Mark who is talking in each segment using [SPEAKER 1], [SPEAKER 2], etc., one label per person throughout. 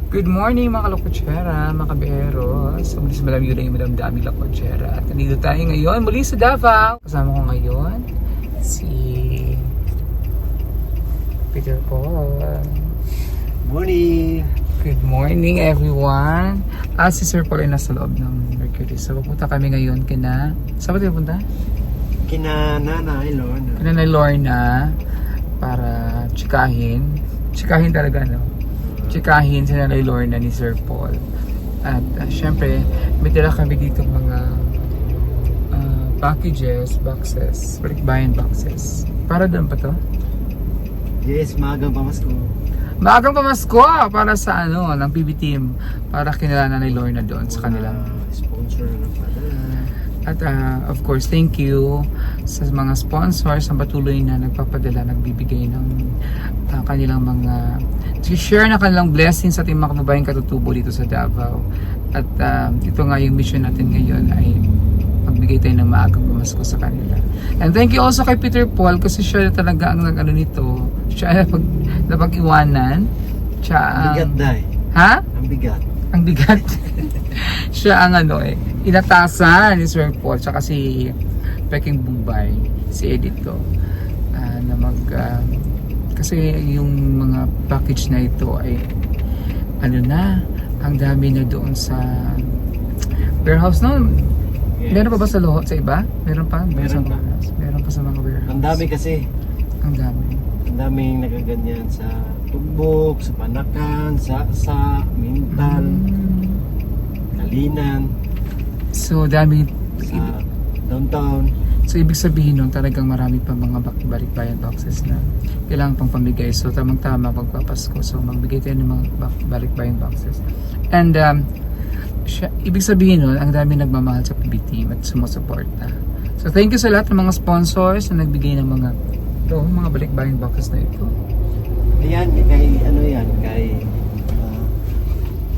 [SPEAKER 1] Good morning mga kalokotsera, mga kabero. So muli sa malamig na yung madamdaming lokotsera. At nandito tayo ngayon muli sa Davao. Kasama ko ngayon si Peter Paul.
[SPEAKER 2] Morning!
[SPEAKER 1] Good morning everyone. Si Sir Paul ay nasa loob ng Mercury. So pupunta kami ngayon saan ba tayo punta?
[SPEAKER 2] Kina Nanay Lorna.
[SPEAKER 1] Kina Lorna para tsikahin talaga, no? Tsikahin si Nanay Lorna ni Sir Paul. At syempre, may dala kami dito mga packages, boxes, balikbayan boxes. Para doon pa to?
[SPEAKER 2] Yes, maagang pamasko.
[SPEAKER 1] Maagang pamasko para sa ng PB team. Para kinala Nanay Lorna doon sa kanilang.
[SPEAKER 2] Sponsor na pala.
[SPEAKER 1] At of course, thank you sa mga sponsors na patuloy na nagpapadala, nagbibigay ng kanilang mga share na kanilang blessings sa ating mga kababayang katutubo dito sa Davao. At ito nga yung mission natin ngayon ay magbigay tayo ng maagang pamasko sa kanila. And thank you also kay Peter Paul kasi siya talaga ang nag-ano nito. Siya napag-iwanan. Siya ang...
[SPEAKER 2] Bigat dahil.
[SPEAKER 1] Ha?
[SPEAKER 2] Ang bigat.
[SPEAKER 1] Ang bigat. Siya ang inatasan ni Sir Paul tsaka si Peking Bubay, si Edito na kasi yung mga package na ito ay ang dami na doon sa warehouse
[SPEAKER 2] Yes.
[SPEAKER 1] Meron pa ba sa sa iba? Meron pa?
[SPEAKER 2] Meron pa.
[SPEAKER 1] Meron pa sa mga warehouse.
[SPEAKER 2] Ang dami kasi.
[SPEAKER 1] Ang dami.
[SPEAKER 2] Ang daming nagaganyan sa Tugbok, sa Panakan, sa Mintal, Kalinan,
[SPEAKER 1] So dami.
[SPEAKER 2] sa downtown.
[SPEAKER 1] So ibig sabihin nun talagang marami pa mga balikbayan boxes na kailangan pang pamigay. So tamang-tama pagpapasko. So magbigay tayo ng mga balikbayan boxes. And ibig sabihin nun, ang dami nagmamahal sa PB team at sumusuporta. So thank you sa lahat ng mga sponsors na nagbigay ng mga balikbayan boxes na ito.
[SPEAKER 2] Ayan, kay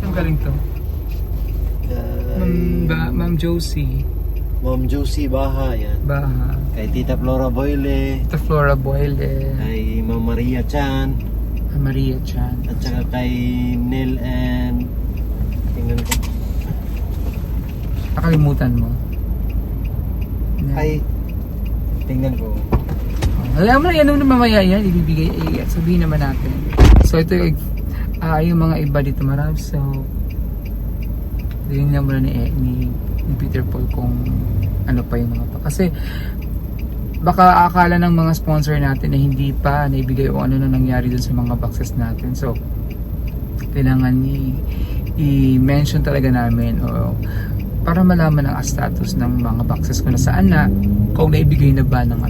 [SPEAKER 1] Ang galing to. Ma'am Josie
[SPEAKER 2] Ma'am Josie Baha, yan.
[SPEAKER 1] Baha,
[SPEAKER 2] Kay Tita Flora Boyle,
[SPEAKER 1] Tita Flora Boyle,
[SPEAKER 2] kay Ma'am Maria Chan,
[SPEAKER 1] Maria Chan,
[SPEAKER 2] at saka kay Neil and tingnan ko.
[SPEAKER 1] nakalimutan mo.
[SPEAKER 2] Ay, tingnan ko.
[SPEAKER 1] Alam mo na yan mamaya yan, ibibigay, sabihin naman natin. So ito yung mga iba dito marami. So tingnan mo na ni Peter Paul kung ano pa yung mga pa. Kasi baka akala ng mga sponsor natin na hindi pa naibigay o ano na nangyari dun sa mga boxes natin. So kailangan i-mention talaga namin o para malaman ang status ng mga boxes kung nasaan na, kung naibigay na ba ng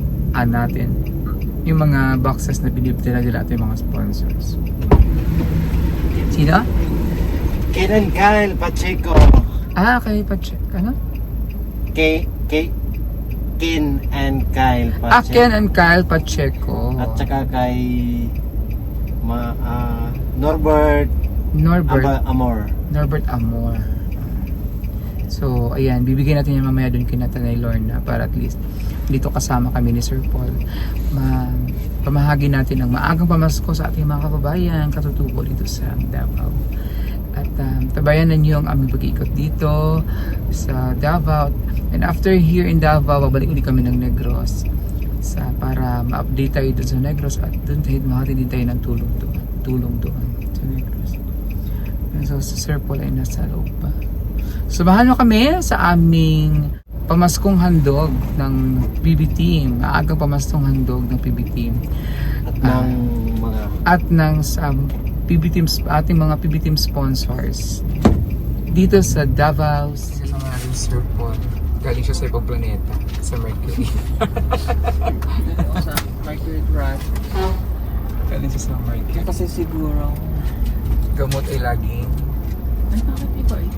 [SPEAKER 1] natin yung mga boxes na binibigyan nila ating mga sponsors. Sino?
[SPEAKER 2] Ken and Kyle Pacheco.
[SPEAKER 1] Kay Pacheco. Ano?
[SPEAKER 2] Ken and Kyle Pacheco.
[SPEAKER 1] Ken and Kyle Pacheco.
[SPEAKER 2] At saka kay Norbert Amor.
[SPEAKER 1] Norbert Amor. So, ayan, bibigyan natin yan mamaya dun kina Nanay Lorna para at least dito kasama kami ni Sir Paul. Pamahagi natin ng maagang pamasko sa ating mga kababayan, katutubo dito sa Davao. At tabayanan niyo ang aming pag-ikot dito sa Davao. And after here in Davao, babalik ulit kami ng Negros para ma-update tayo doon sa Negros at doon tayo makatindi tayo ng tulong doon sa Negros. And so si Sir Paul ay nasa loob pa. Samahan mo kami sa aming pamaskong handog ng PB team, maagang pamaskong handog ng PB team at ng PB team, ating mga PB team sponsors dito sa Davao. Sa mga Sir Paul, galing siya sa ibang planeta, sa Mercury.
[SPEAKER 3] Sa Mercury Drive.
[SPEAKER 1] Galing siya sa Mercury.
[SPEAKER 3] Kasi siguro
[SPEAKER 1] Gamot ay laging
[SPEAKER 3] ay bakit iba ito?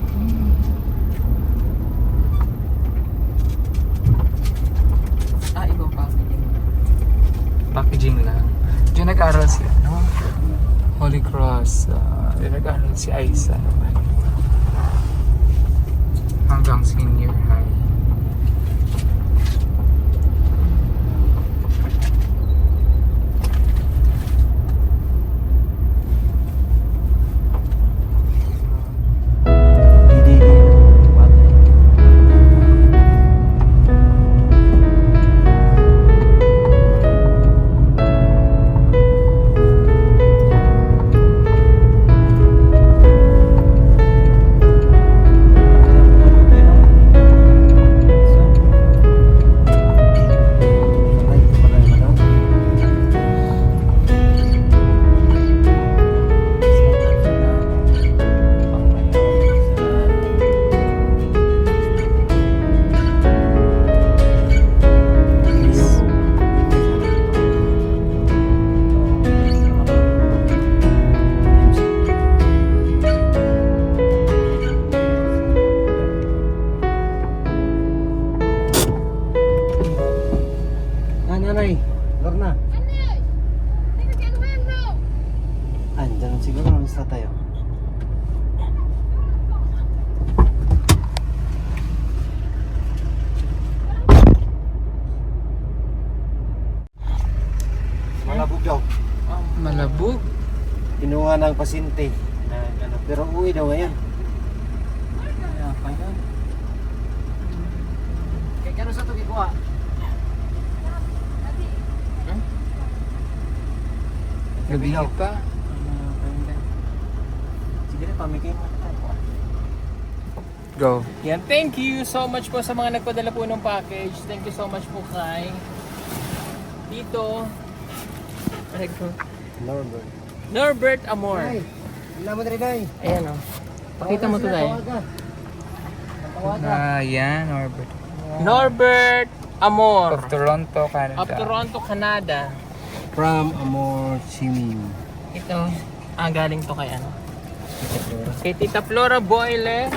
[SPEAKER 3] Ibang
[SPEAKER 1] packaging lang. Diyan nag-aral si Holy Cross. Diyan nag-aral si Aiza naman. Hanggang senior high.
[SPEAKER 2] Siguro mag-start tayo. Malabog daw.
[SPEAKER 1] Malabog.
[SPEAKER 2] Kinuha ng pasyente. Pero uwi daw ngayon.
[SPEAKER 3] Kaya pa yan.
[SPEAKER 2] Kaya kano sa ito kikuha?
[SPEAKER 1] Gabi pa.
[SPEAKER 2] Sige na, pamigay mo.
[SPEAKER 1] Go.
[SPEAKER 3] Yan, thank you so much po sa mga nagpadala po ng package. Thank you so much po kay Tito
[SPEAKER 2] Norbert.
[SPEAKER 3] Norbert Amor.
[SPEAKER 2] Ay, wala mo na rin ay.
[SPEAKER 3] Ayan o. Pakita mo to tayo.
[SPEAKER 1] Ayan, Norbert.
[SPEAKER 3] Norbert Amor.
[SPEAKER 1] Of Toronto, Canada.
[SPEAKER 3] Of Toronto, Canada.
[SPEAKER 2] From Amor Chiming.
[SPEAKER 3] Ito, galing to kay ano? Kay Tita Flora Boyle.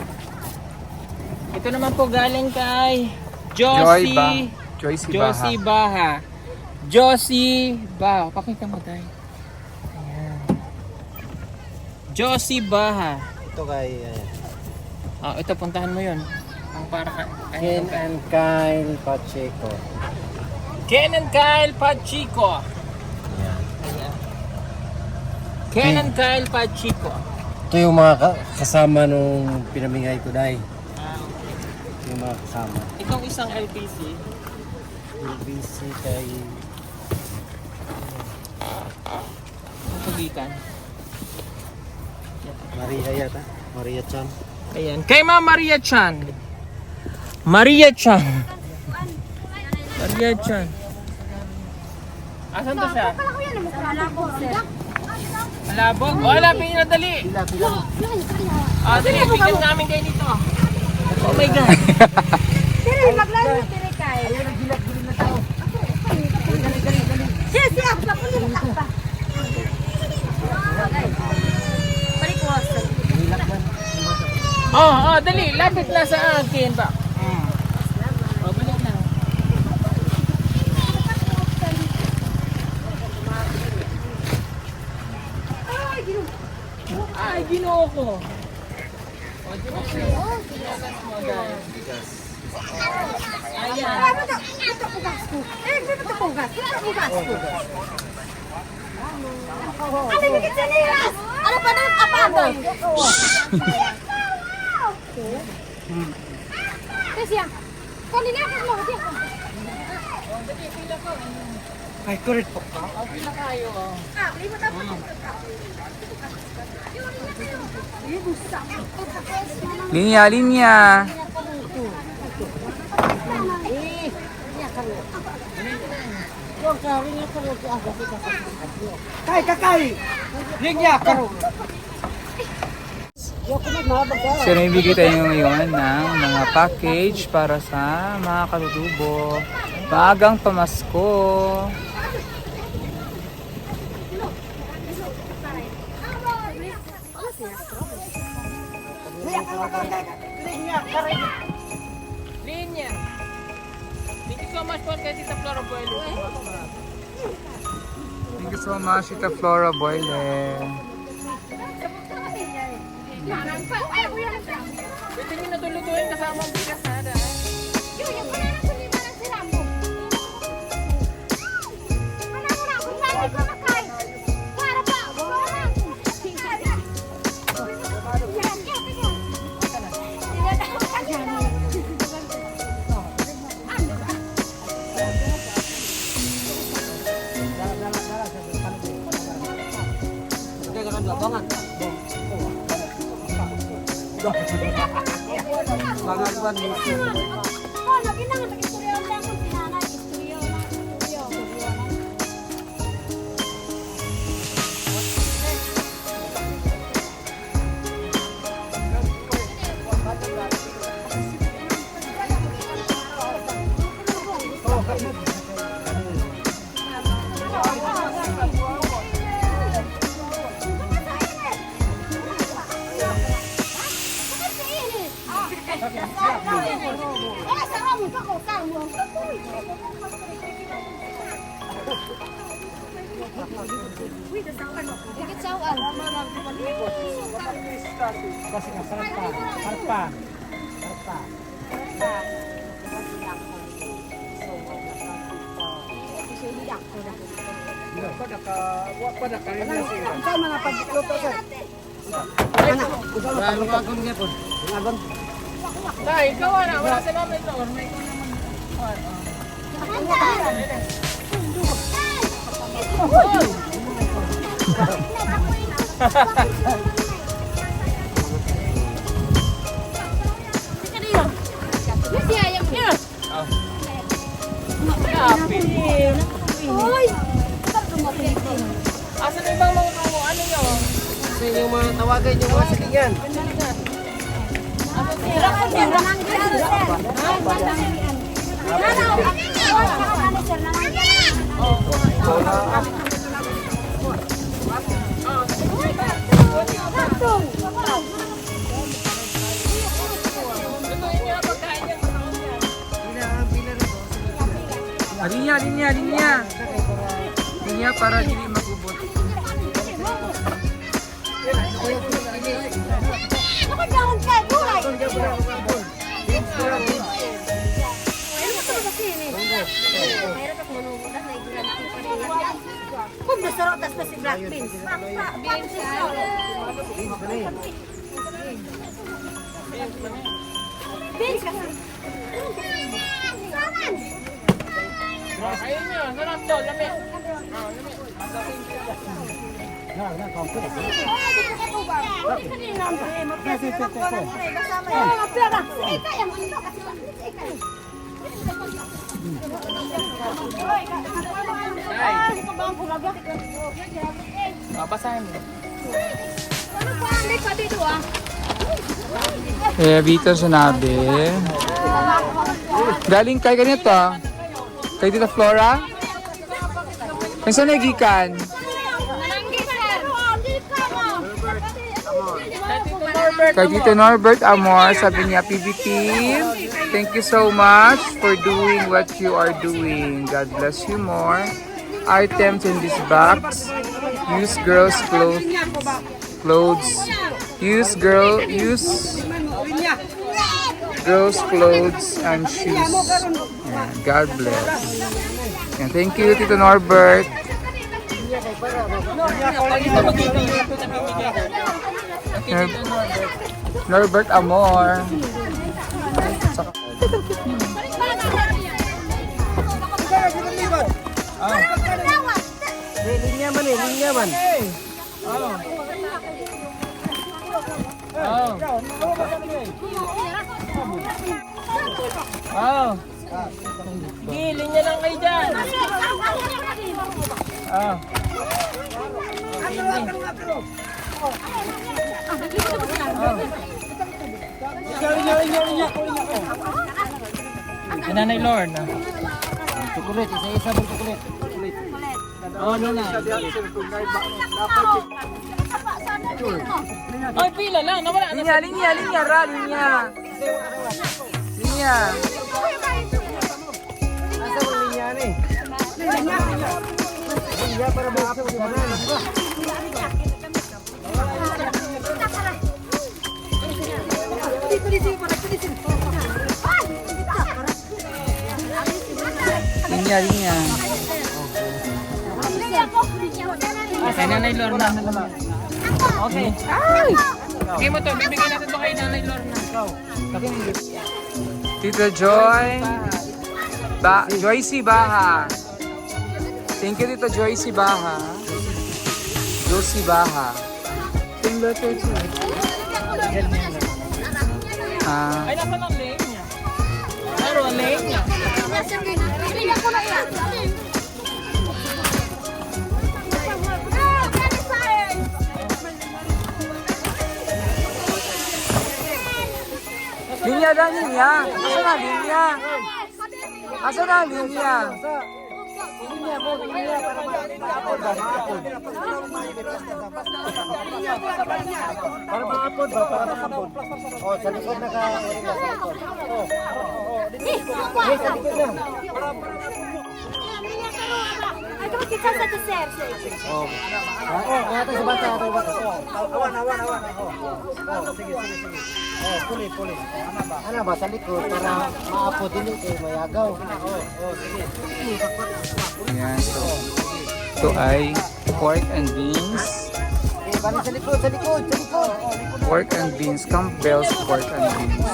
[SPEAKER 3] Ito naman po galing kay Josie
[SPEAKER 1] Joyce
[SPEAKER 3] Baha. Josie Baha. Pakita mo tayo. Ayan. Josie Baha.
[SPEAKER 2] Ito kay
[SPEAKER 3] Ito, puntahan mo yun. Ang para
[SPEAKER 2] Ken and Kyle Pacheco.
[SPEAKER 3] Ken and Kyle Pacheco. Ken and Kyle Pacheco.
[SPEAKER 2] Ito yung mga kasama nung pinamigay ko dahil. Yung mga kasama.
[SPEAKER 3] Itong isang LPC.
[SPEAKER 2] LBC kay
[SPEAKER 3] Ang pagitan.
[SPEAKER 2] Maria yata. Maria Chan.
[SPEAKER 3] Ayan. Kay Ma'am Maria Chan. Maria Chan. Maria Chan. Asan to siya? Malabog. O, lapin nyo na dali. Dali, bigyan namin kayo dito. Oh my God.
[SPEAKER 4] Tiri, maglaro tiri kay.
[SPEAKER 2] Ayun ang gilat-gilat na tao.
[SPEAKER 4] Yes, yes, ako nila takpa. Balik ko sa.
[SPEAKER 3] Dali. Lapit na sa akin ba? Balik na. Ay, ginoo ko. Ayan.
[SPEAKER 4] Ito pugas ko. Ito pugas. Ito pugas ko. Ano yung kitsinilas? Ano pa nang apagod? Kasi kanina ako mo kasi.
[SPEAKER 2] Ay, correct po.
[SPEAKER 3] Pila kayo.
[SPEAKER 4] Lima tapos.
[SPEAKER 1] Linya.
[SPEAKER 2] Kakay! Linya! Karo!
[SPEAKER 1] So, naibigay tayo ngayon ng mga package para sa mga katutubo. Maagang pamasko.
[SPEAKER 3] Linya. Thank you so much po kay Tita Flora Boyle.
[SPEAKER 1] Thank you so much, Tita Flora Boyle.
[SPEAKER 3] Pwede nyo natulutuin kasama ang bigas na dahil.
[SPEAKER 4] Eh, sarap mo pa ko, sarap mo. Dikit sawan.
[SPEAKER 2] Kasi nga, sarap pa. Sarap pa. Sarap pa.
[SPEAKER 4] Saan mga pagluto, sir?
[SPEAKER 2] Lungagon niya po. Lungagon.
[SPEAKER 3] Tay, ikaw na. Wala sa namin Lord. May ikaw naman. Asan na ibang mga ano nyo?
[SPEAKER 2] Kasi yung mga tawagan yung mga silingan.
[SPEAKER 1] Linya para dili magubot.
[SPEAKER 4] Kung gusto rin, tas si black beans. Beans kasi.
[SPEAKER 3] Ayun nyo. Sarap to. Lamig. Basahin mo.
[SPEAKER 1] Eh, dito sa nabe. Galing kay ganito ah. Kay Tita Flora? Kung saan nagikan? Kay Tito Norbert Amor, sabi niya, PBT, thank you so much for doing what you are doing. God bless you more. Items in this box. Use girls' clothes. Use girls' clothes and shoes. Yan, God bless. Yan, thank you, Tito Norbert. Norbert Amor.
[SPEAKER 2] Linya man eh, linya man.
[SPEAKER 3] Giling niya lang kayo dyan. Nanay Lord.
[SPEAKER 2] Chocolate, isa-isa mo chocolate.
[SPEAKER 3] Oh, no na. Ay, pila lang. Nawala na.
[SPEAKER 1] Linya, Ra, linya. Linya.
[SPEAKER 2] Asa mo linya ni? Linya para maapos sa banan, di ba?
[SPEAKER 1] Linya.
[SPEAKER 3] Kay Nanay Lorna. Okay. Okay mo to. Bibigyan natin to kay Nanay Lorna.
[SPEAKER 1] Tito Joy. Joycey Baha. Thank you, Tito Joycey Baha. Joycey Baha.
[SPEAKER 3] Ay, nasa ng lane niya. Pero ang lane niya.
[SPEAKER 1] Linya lang, linya. Asa na, linya? Asa na, linya?
[SPEAKER 2] Linya mo, linya para maapod ba? Maapod. Para maapod ba? Para maapod. Oh, sa likod na ka. Sa likod na.
[SPEAKER 4] kita sa sir.
[SPEAKER 2] Oh, ito sa bata, ito bata. Awan. Sige. Oh, puli. Ano ba sa likod para maapo din kay mayagaw. Sige.
[SPEAKER 1] Ayan, so ito ay pork and beans.
[SPEAKER 2] Balik sa likod.
[SPEAKER 1] Pork and beans, Campbell's pork and beans.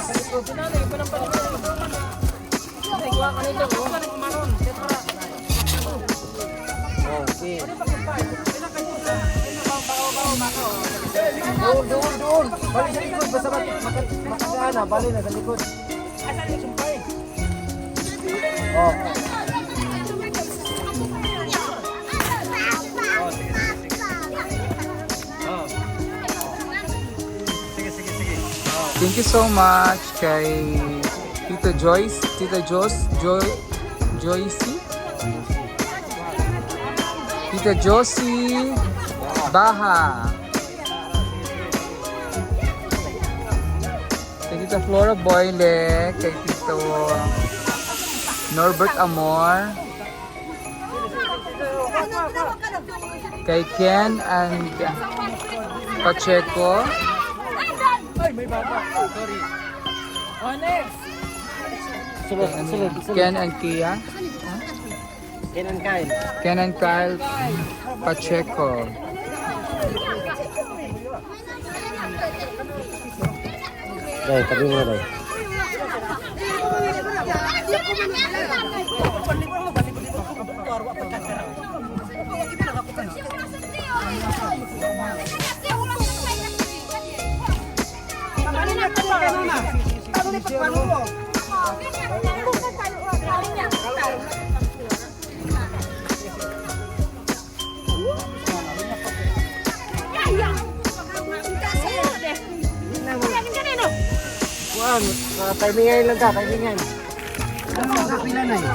[SPEAKER 2] Okay. Doon. Balik sa likod. Basta makagana. Balik na sa likod. Oh.
[SPEAKER 1] Thank you so much kay Tita Joyce, Joycey, Tita Josie Baha, kay Tita Flora Boyle, kay Tito Norbert Amor, kay Ken and Pacheco, Ken and Kia,
[SPEAKER 2] Kenan
[SPEAKER 1] Ken and Kyle Pacheco.
[SPEAKER 2] Dai, tabi mo dai. Kuan, timingan lang ta, timingan. Pila na eh.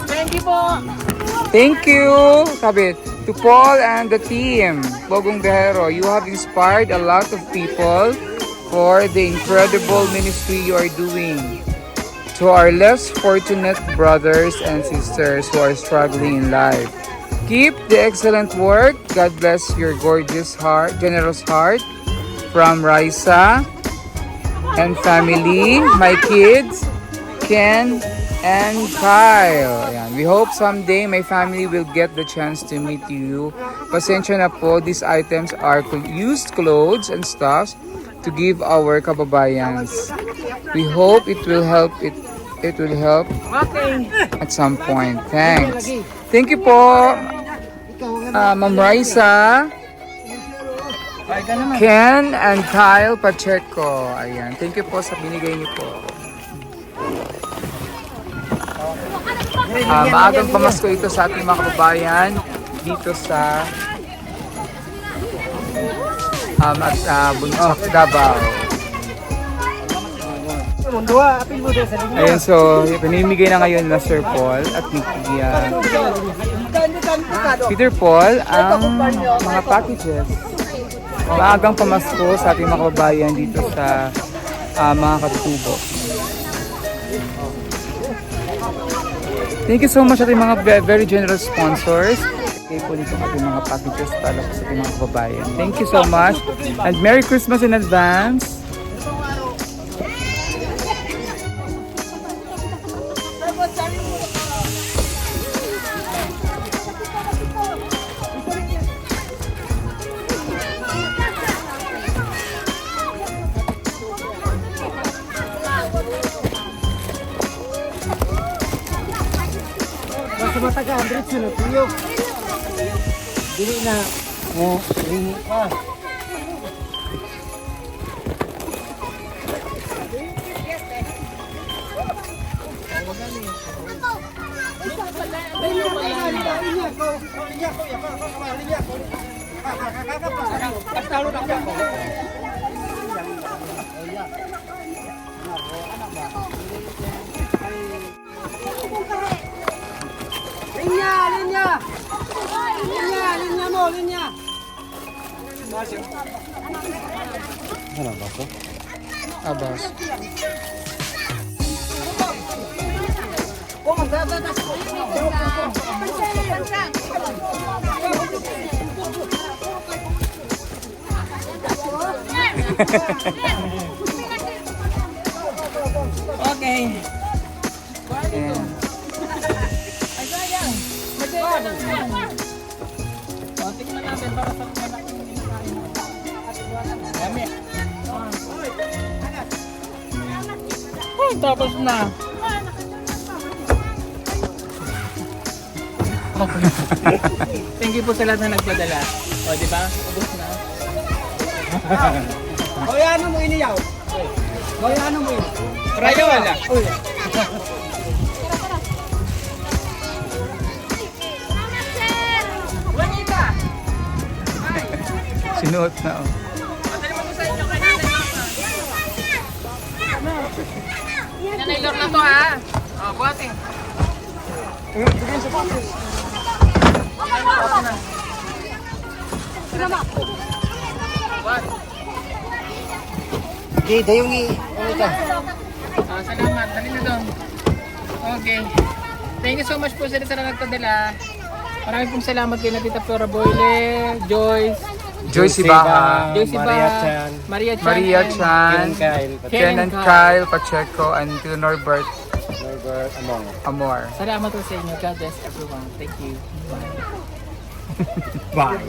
[SPEAKER 3] Thank you po.
[SPEAKER 1] Thank you, Kabit, to Paul and the team. Bogong Guerrero, you have inspired a lot of people for the incredible ministry you are doing. To our less fortunate brothers and sisters who are struggling in life, keep the excellent work. God bless your gorgeous heart, generous heart. From Raisa and family, my kids, Ken and Kyle. Ayan. We hope someday my family will get the chance to meet you. Pasensya na po, these items are used clothes and stuffs to give our kababayans. We hope it will help at some point. Thanks. Thank you po, Ma'am Raisa, Ken and Kyle Pacheco. Ayan. Thank you po sa binigay niyo po. Maagang pamasko ito sa ating mga kababayan dito sa Bunsok, Davao. Ayun, so pinimigay na ngayon na Sir Paul at ni Peter Paul ang mga packages. Maagang pamasko sa ating mga kababayan dito sa mga katutubo. Thank you so much ating mga very generous sponsors. Kaya po nito ating mga packages para sa ating mga kababayan. Thank you so much and Merry Christmas in advance.
[SPEAKER 2] Basta mataga, 100 sunod, tuyok. Dili na, ringi pa. Linya. Ano ba ito?
[SPEAKER 1] Abas.
[SPEAKER 3] Okay.
[SPEAKER 1] Ayan.
[SPEAKER 3] Ay, sayang. Madaya lang yan. O, tingnan natin para sa mga nakakain. Dami. Oh, tapos na. Okay. Thank you po sa lahat na nagpadala. O, di ba? Ubus na.
[SPEAKER 2] Bayano mo iniyaw. Bayano mo ini.
[SPEAKER 3] Rayo wala. Juanita!
[SPEAKER 1] Sinuot na oh.
[SPEAKER 3] Madali mo to sa inyo kay Nanay Lorna. Nanay Lorna to ha. O, buhatin. Buhat.
[SPEAKER 2] Di, dayong ano ito?
[SPEAKER 3] Salamat. Dali na doon. Okay. Thank you so much po sa na nagpadala. Maraming pong salamat kay Tita Flora Boyle, Joyce,
[SPEAKER 1] Joyce Ibaha,
[SPEAKER 3] Joyce
[SPEAKER 2] Maria
[SPEAKER 3] Ibaha,
[SPEAKER 2] Chan,
[SPEAKER 3] Maria Chan,
[SPEAKER 1] Maria
[SPEAKER 3] and
[SPEAKER 1] Chan,
[SPEAKER 2] Kyle,
[SPEAKER 1] Ken and Kyle Pacheco, and to Norbert
[SPEAKER 2] Norbert Among.
[SPEAKER 1] Amor.
[SPEAKER 3] Salamat po sa inyo. God bless everyone. Thank you.
[SPEAKER 2] Bye.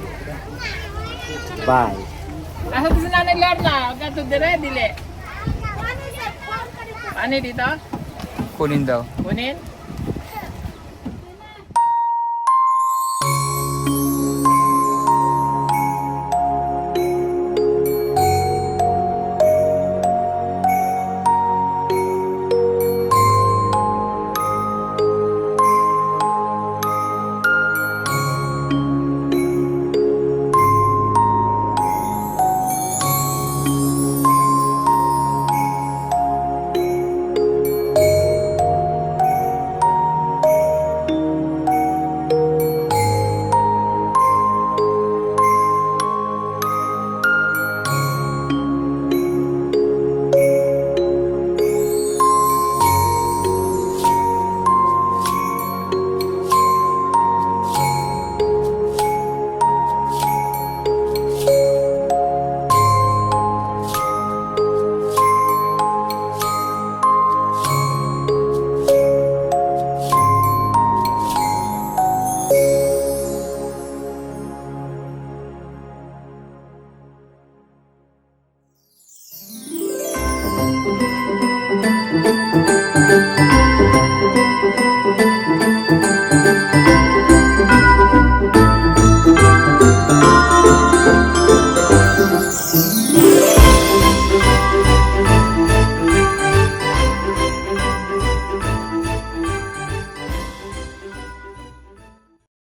[SPEAKER 2] Bye.
[SPEAKER 3] Asa to si Nanay Lorna? Kato dire, dili. Ano dito?
[SPEAKER 1] Kunin daw.
[SPEAKER 3] Kunin?